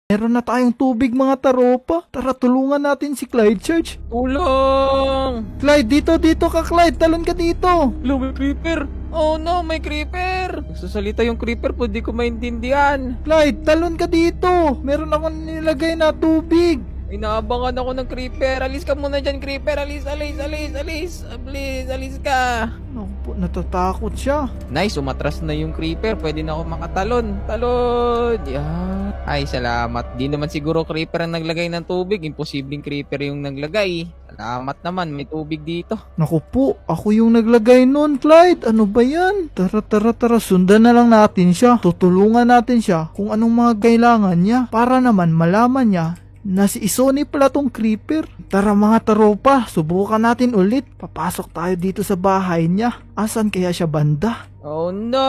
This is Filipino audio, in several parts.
Meron na tayong tubig mga taropa. Tara, tulungan natin si Clyde Church. Tulong! Clyde, dito ka Clyde. Talon ka dito. Hello, may creeper! Oh no, may creeper! Nagsasalita yung creeper po, di ko maintindihan. Clyde, talon ka dito. Meron akong nilagay na tubig. Inaabangan ako ng creeper. Alis ka muna dyan, creeper. Alis. Please, alis ka. Naku po, natatakot siya. Nice, umatras na yung creeper. Pwede na ako makatalon. Talon! Yan. Ay, salamat. Di naman siguro creeper ang naglagay ng tubig. Imposibleng creeper yung naglagay. Salamat naman, may tubig dito. Naku po, ako yung naglagay nun, Clyde. Ano ba yan? Tara. Sundan na lang natin siya. Tutulungan natin siya kung anong mga kailangan niya. Para naman malaman niya na si Isoni pala tong creeper. Tara mga taropa, subukan natin ulit. Papasok tayo dito sa bahay niya. Asan kaya siya banda? Oh no!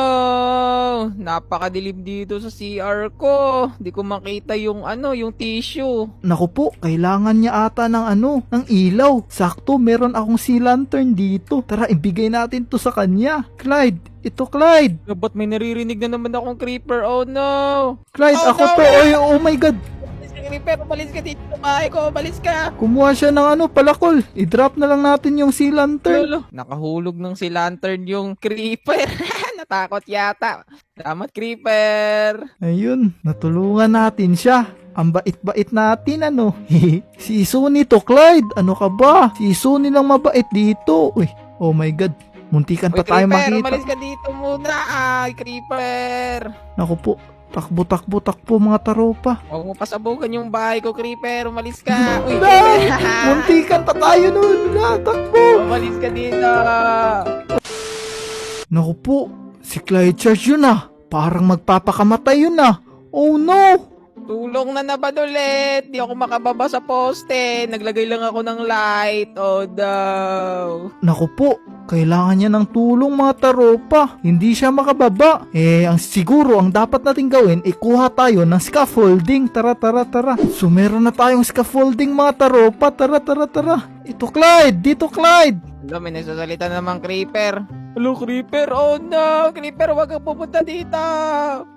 Napakadilim dito sa CR ko. Di ko makita yung yung tissue. Naku po, kailangan niya ata ng ilaw. Sakto, meron akong sea lantern dito. Tara, ibigay natin to sa kanya. Clyde, ito Clyde. Ba't may naririnig na naman akong creeper? Oh no! Clyde, Oh, ako no, to. no. Oy, oh my God. Creeper, umalis ka dito sa bahay ko. Umalis ka. Kumuha siya ng palakol. I-drop na lang natin yung sea lantern. Lolo, nakahulog ng si lantern yung creeper. Natakot yata. Salamat, creeper. Ayun, natulungan natin siya. Ang bait-bait natin, si Isoni to, Clyde. Ano ka ba? Si Isoni lang mabait dito. Uy, oh my God. Muntikan pa tayo creeper, makita. umalis ka dito muna. Ay, creeper. Naku po, takbo mga taropa. Huwag mo pasabukan yung bahay ko, creeper. Umalis ka. Uy, Na, creeper. muntikan pa tayo nun. Takbo. Umalis ka dito. Naku po, si Clyde Church yun Parang magpapakamatay yun Oh no. Tulong na naman ulit. Di ako makababa sa poste. Naglagay lang ako ng light. Oh no. Naku po, kailangan niya ng tulong mga taropa. Hindi siya makababa. Siguro ang dapat natin gawin, kuha tayo ng scaffolding. Tara. So meron na tayong scaffolding mga taropa. Tara. Ito Clyde, dito Clyde. Hello, may nagsasalita na namang creeper. Hello, creeper. Oh no, creeper, wag kang pupunta dito.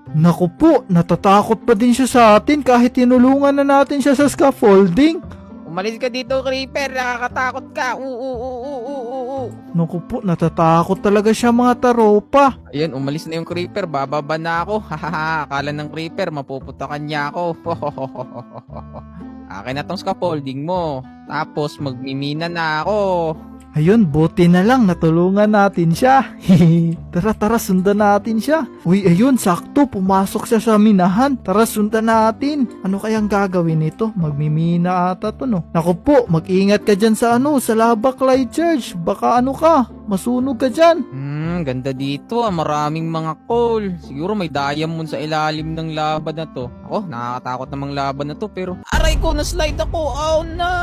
Naku po, natatakot pa din siya sa atin kahit tinulungan na natin siya sa scaffolding. Umalis ka dito, creeper. Nakakatakot ka. Naku po, natatakot talaga siya mga taropa. Ayan, umalis na yung creeper. Bababa na ako. Hahaha, akala ng creeper, mapuputakan niya ako. Akin na tong scaffolding mo. Tapos, magmimina na ako. Ayun, buti na lang natulungan natin siya. Tara, sundan natin siya. Uy, ayun, sakto, pumasok siya sa minahan. Tara, sundan natin. Ano kayang gagawin nito? Magmimina ata to, no? Naku po, mag-ingat ka dyan sa sa lava Clyde Church. Baka masunog ka dyan. Ganda dito. Maraming mga coal. Siguro may diamond sa ilalim ng lava na to. Ako, nakakatakot namang lava na to, pero aray ko, na-slide ako. Oh no!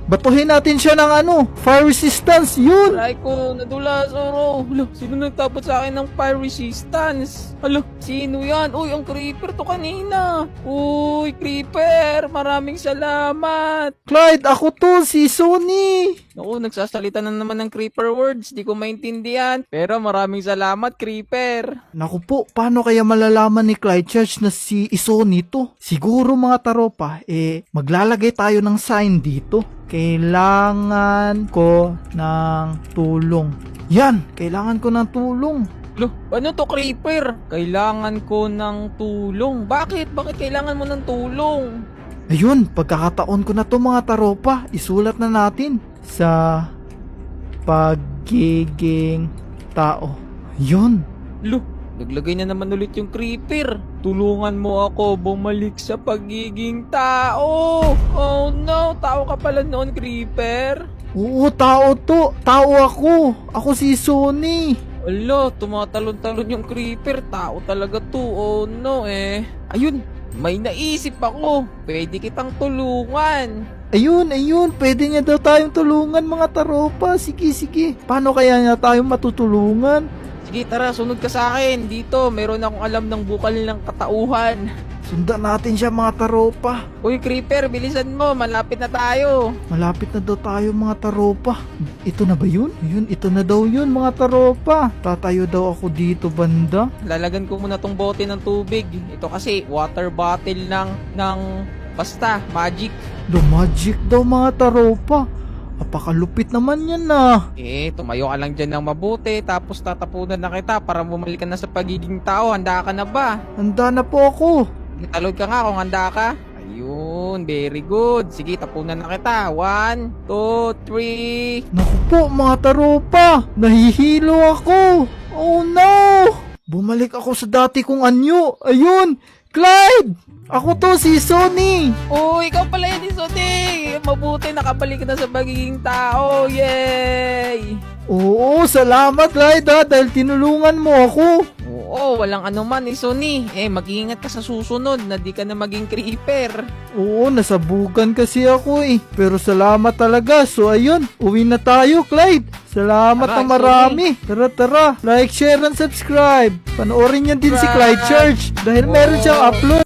Batuhin natin siya ng fire resistance, yun. Aray ko, nadulas, oro. Hala, sino nagtapot sa akin ng fire resistance? Hala, sino yan? Uy, ang creeper to kanina. Uy, creeper, maraming salamat. Clyde, ako to, si Sony. Naku, nagsasalita na naman ng creeper words. Di ko maintindihan. Pero maraming salamat, creeper. Naku po, paano kaya malalaman ni Clyde Church na si Isoni to? Siguro mga taropa, maglalagay tayo ng sign dito. Kailangan ko ng tulong. Yan, kailangan ko ng tulong. Loh, ano to, creeper? Kailangan ko ng tulong. Bakit? Bakit kailangan mo ng tulong? Ayun, pagkakataon ko na to mga taropa, isulat na natin sa pagiging tao. Yun. Loh, naglagay na naman ulit yung creeper. Tulungan mo ako bumalik sa pagiging tao. Oh no, tao ka pala noon, creeper. Oo, tao to. Tao ako. Ako si Sony. Ala, tumatalon-talon yung creeper. Tao talaga to. Oh no Ayun, may naisip ako. Pwede kitang tulungan. Ayun. Pwede niya daw tayong tulungan mga taropa. Sige. Paano kaya niya tayong matutulungan? Sige, tara, sunod ka sa akin. Dito, meron akong alam ng bukal ng katauhan. Sundan natin siya mga taropa. Uy, Creeper, bilisan mo. Malapit na tayo. Malapit na daw tayo mga taropa. Ito na ba yun? Yun, ito na daw yun mga taropa. Tatayo daw ako dito banda. Lalagan ko muna tong bote ng tubig. Ito kasi water bottle ng basta, magic. The magic daw mga taropa. Apakalupit naman yan na. Tumayo ka lang dyan ng mabuti, tapos tatapunan na kita para bumalik ka na sa pagiging tao. Handa ka na ba? Handa na po ako. Talod ka nga kung handa ka. Ayun, very good. Sige, tapunan na kita. 1, 2, 3. Naku po mga taropa. Nahihilo ako. Oh no. Bumalik ako sa dati kong anyo. Ayun. Clyde! Ako to si Sonny. Oh, ikaw pala yan, Isote. Mabuti, nakabalik ka na sa pagiging tao. Yay! Oo, salamat Clyde ha, dahil tinulungan mo ako. Oo, walang anuman, Isoni. Mag-iingat ka sa susunod na di ka na maging creeper. Oo, nasabugan kasi ako eh. Pero salamat talaga. So ayun, uwi na tayo Clyde. Salamat Tara, na marami. Tara, like, share, and subscribe. Panoorin niyo din si Subscribe. Clyde Church dahil meron siyang upload.